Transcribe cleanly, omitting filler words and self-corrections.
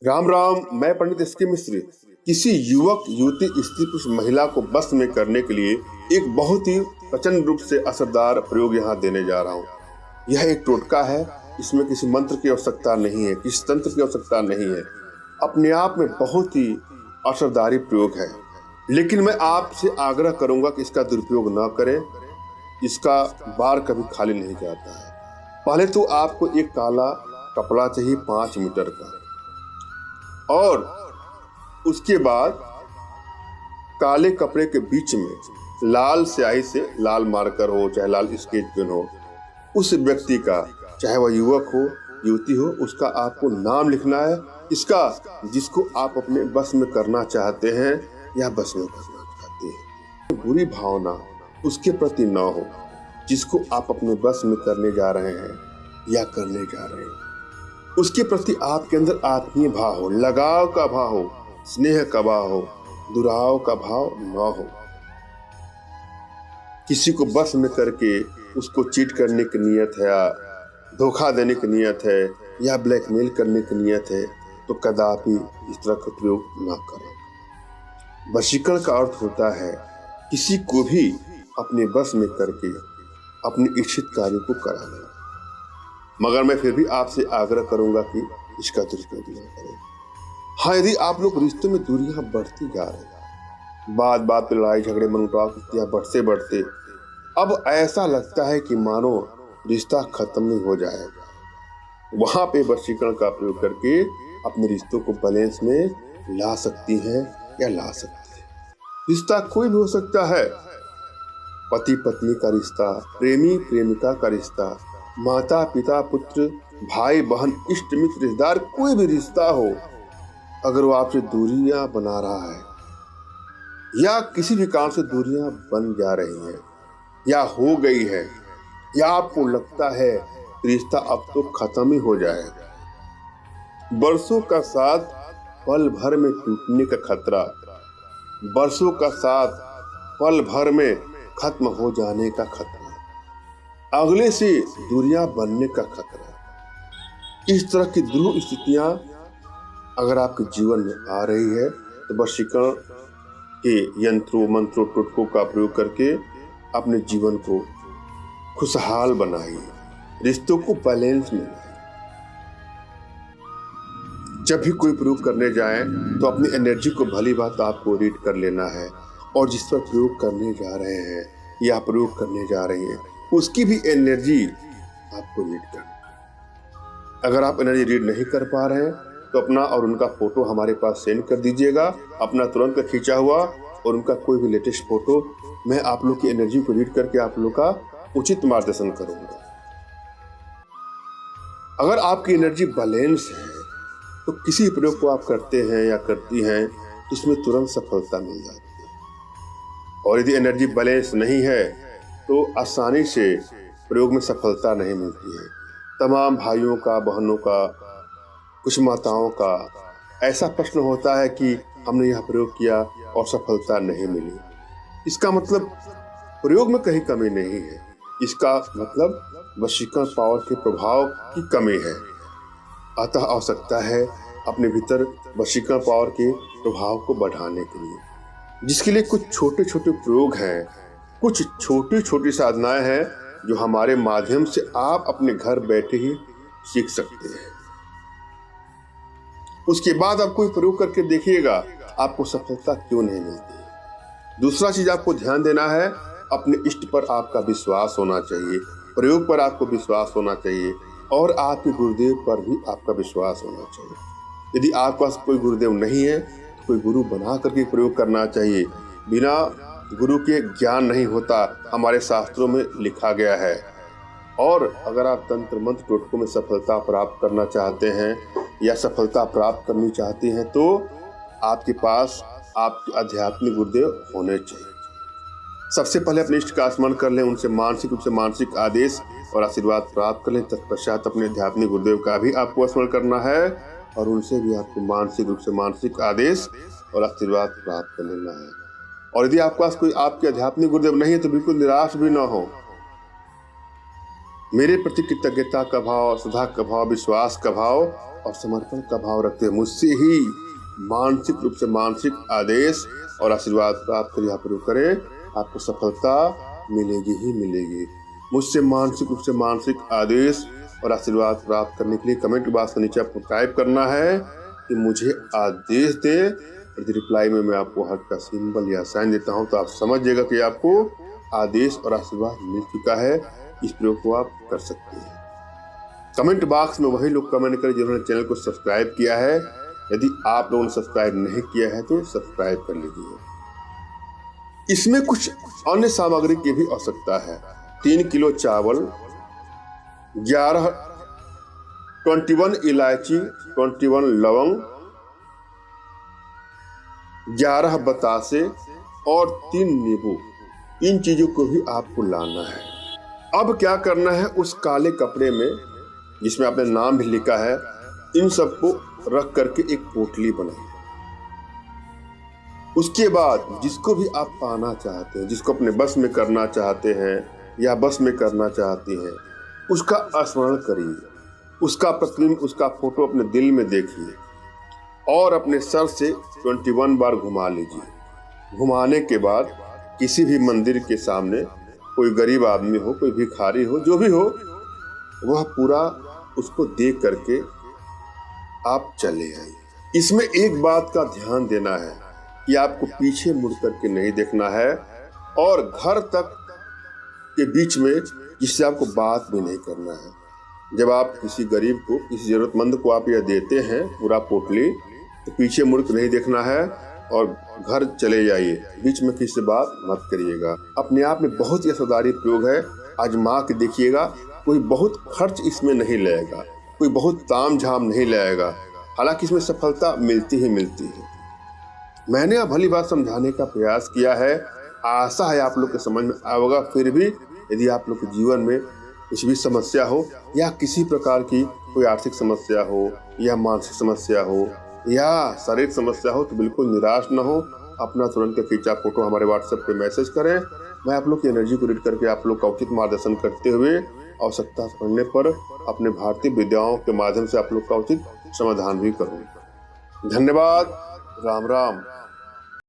राम राम। मैं पंडित एस के मिश्र किसी युवक युवती स्त्री पुरुष महिला को बस में करने के लिए एक बहुत ही प्रचंड रूप से असरदार प्रयोग यहाँ देने जा रहा हूँ। यह एक टोटका है। इसमें किसी मंत्र की आवश्यकता नहीं है, किसी तंत्र की आवश्यकता नहीं है। अपने आप में बहुत ही असरदारी प्रयोग है, लेकिन मैं आपसे आग्रह करूंगा कि इसका दुरुपयोग न करें। इसका बार कभी खाली नहीं जाता है। पहले तो आपको एक काला कपड़ा चाहिए 5 मीटर का, और उसके बाद काले कपड़े के बीच में लाल स्याही से, लाल मार्कर हो चाहे लाल स्केच पेन हो, उस व्यक्ति का, चाहे वह युवक हो युवती हो, उसका आपको नाम लिखना है। इसका जिसको आप अपने बस में करना चाहते हैं या बस में करना चाहते हैं, बुरी भावना उसके प्रति ना हो। जिसको आप अपने बस में करने जा रहे हैं या करने जा रहे हैं, उसके प्रति आपके अंदर आत्मीय भाव हो, लगाव का भाव हो, स्नेह का भाव हो, दुराव का भाव न हो। किसी को बस में करके उसको चीट करने की नियत है, या धोखा देने की नियत है, या ब्लैकमेल करने की नियत है, तो कदापि इस तरह का प्रयोग ना करें। वशीकरण का अर्थ होता है किसी को भी अपने बस में करके अपने इच्छित कार्य को कराना। मगर मैं फिर भी आपसे आग्रह करूंगा कि इसका दुरुपयोग न करें। हाँ, यदि आप लोग रिश्तों में दूरियां बढ़ती जा रही हैं, बात बात पे लड़ाई झगड़े मनमुटाव बढ़ते बढ़ते अब ऐसा लगता है कि मानो रिश्ता खत्म नहीं हो जाएगा, वहां पे वशीकरण का प्रयोग करके अपने रिश्तों को बैलेंस में ला सकती हैं या ला सकती है। रिश्ता कोई भी हो सकता है, पति पत्नी का रिश्ता, प्रेमी प्रेमिका का रिश्ता, माता पिता पुत्र, भाई बहन, इष्ट मित्र, रिश्तेदार, कोई भी रिश्ता हो, अगर वो आपसे दूरियां बना रहा है या किसी भी कारण से दूरियां बन जा रही हैं या हो गई है, या आपको लगता है रिश्ता अब तो खत्म ही हो जाएगा, बरसों का साथ पल भर में टूटने का खतरा, बरसों का साथ पल भर में खत्म हो जाने का खतरा, अगले से दूरियां बनने का खतरा, इस तरह की दुरूह स्थितियां अगर आपके जीवन में आ रही है, तो वशीकरण के यंत्रों मंत्रों टोटकों का प्रयोग करके अपने जीवन को खुशहाल बनाइए, रिश्तों को बैलेंस में लाइए। जब भी कोई प्रयोग करने जाएं तो अपनी एनर्जी को भली बात आपको रीड कर लेना है, और जिस पर प्रयोग करने जा रहे हैं या प्रयोग करने जा रही हैं उसकी भी एनर्जी आपको रीड करना है। अगर आप एनर्जी रीड नहीं कर पा रहे हैं तो अपना और उनका फोटो हमारे पास सेंड कर दीजिएगा, अपना तुरंत का खींचा हुआ और उनका कोई भी लेटेस्ट फोटो। मैं आप लोग की एनर्जी को रीड करके आप लोग का उचित मार्गदर्शन करूंगा। अगर आपकी एनर्जी बैलेंस है तो किसी प्रयोग को आप करते हैं या करती हैं तो उसमें तुरंत सफलता मिल जाती है, और यदि एनर्जी बैलेंस नहीं है तो आसानी से प्रयोग में सफलता नहीं मिलती है। तमाम भाइयों का, बहनों का, कुछ माताओं का ऐसा प्रश्न होता है कि हमने यह प्रयोग किया और सफलता नहीं मिली। इसका मतलब प्रयोग में कहीं कमी नहीं है, इसका मतलब वशीकरण पावर के प्रभाव की कमी है। अतः आवश्यकता है अपने भीतर वशीकरण पावर के प्रभाव को बढ़ाने के लिए, जिसके लिए कुछ छोटे छोटे प्रयोग हैं, कुछ छोटी छोटी साधनाएं हैं जो हमारे माध्यम से आप अपने घर बैठे ही सीख सकते हैं। उसके बाद आप कोई प्रयोग करके देखिएगा आपको सफलता क्यों नहीं मिलती। दूसरा चीज आपको ध्यान देना है, अपने इष्ट पर आपका विश्वास होना चाहिए, प्रयोग पर आपको विश्वास होना चाहिए, और आपके गुरुदेव पर भी आपका विश्वास होना चाहिए। यदि आपके पास कोई गुरुदेव नहीं है तो कोई गुरु बना करके प्रयोग करना चाहिए। बिना गुरु के ज्ञान नहीं होता, हमारे शास्त्रों में लिखा गया है। और अगर आप तंत्र मंत्र टोटकों में सफलता प्राप्त करना चाहते हैं या सफलता प्राप्त करनी चाहते हैं तो आपके पास आपके आध्यात्मिक गुरुदेव होने चाहिए। सबसे पहले अपने इष्ट का स्मरण कर लें, उनसे मानसिक रूप से मानसिक आदेश और आशीर्वाद प्राप्त कर लें। तत्पश्चात अपने आध्यात्मिक गुरुदेव का भी आपको स्मरण करना है और उनसे भी आपको मानसिक रूप से मानसिक आदेश और आशीर्वाद प्राप्त कर लेना है। और यदि आपके पास कोई आपके आध्यात्मिक गुरुदेव नहीं है तो बिल्कुल निराश भी ना हो। मेरे प्रति कृतज्ञता का भाव, श्रद्धा का भाव, विश्वास का भाव और समर्पण का भाव रखते हैं। मुझसे ही मानसिक रूप से मानसिक आदेश और आशीर्वाद प्राप्त कर यहाँ प्रयोग करें, आपको सफलता मिलेगी ही मिलेगी। मुझसे मानसिक रूप से मानसिक आदेश और आशीर्वाद प्राप्त करने के लिए कमेंट बॉक्स के नीचे आपको टाइप करना है कि मुझे आदेश दे। यदि रिप्लाई में मैं आपको हार्ट का सिंबल या साइन देता हूं तो आप समझ जाएगा कि आपको आदेश और आशीर्वाद मिल चुका है। इस प्रयोग को आप कर सकते हैं। कमेंट बॉक्स में वही लोग कमेंट करें जिन्होंने चैनल को सब्सक्राइब किया है। यदि आप लोगों ने सब्सक्राइब नहीं किया है तो सब्सक्राइब कर लीजिए। इसमें कुछ अन्य सामग्री की भी आवश्यकता है। 3 किलो चावल, 21 इलायची, 21 लवंग, 11 बतासे और 3 नींबू। इन चीजों को भी आपको लाना है। अब क्या करना है, उस काले कपड़े में जिसमें आपने नाम भी लिखा है, इन सबको रख करके एक पोटली बनाइए। उसके बाद जिसको भी आप पाना चाहते हैं, जिसको अपने बस में करना चाहते हैं या बस में करना चाहती हैं, उसका स्मरण करिए, उसका प्रतिबिंब, उसका फोटो अपने दिल में देखिए और अपने सर से 21 बार घुमा लीजिए। घुमाने के बाद किसी भी मंदिर के सामने कोई गरीब आदमी हो, कोई भिखारी हो, जो भी हो, वह पूरा उसको देख करके आप चले आइए। इसमें एक बात का ध्यान देना है कि आपको पीछे मुड़ करके नहीं देखना है और घर तक के बीच में जिससे आपको बात भी नहीं करना है। जब आप किसी गरीब को, किसी जरूरतमंद को आप यह देते हैं पूरा पोटली, तो पीछे मुड़ कर नहीं देखना है और घर चले जाइए। बीच में किसी से बात मत करिएगा। अपने आप में बहुत ही असरदारी प्रयोग है, आजमा के देखिएगा। कोई बहुत खर्च इसमें नहीं लगेगा, कोई बहुत ताम झाम नहीं लगेगा। हालांकि इसमें सफलता मिलती ही मिलती है। मैंने अब भली बात समझाने का प्रयास किया है, आशा है आप लोग के समझ में आएगा। फिर भी यदि आप लोग के जीवन में कुछ भी समस्या हो या किसी प्रकार की कोई आर्थिक समस्या हो या मानसिक समस्या हो या शारीरिक समस्या हो, तो बिल्कुल निराश न हो। अपना तुरंत का खींचा फोटो हमारे व्हाट्सएप पे मैसेज करें। मैं आप लोग की एनर्जी को रीड करके आप लोग का उचित मार्गदर्शन करते हुए आवश्यकता पड़ने पर अपने भारतीय विद्याओं के माध्यम से आप लोग का उचित समाधान भी करूँगा। धन्यवाद। राम राम।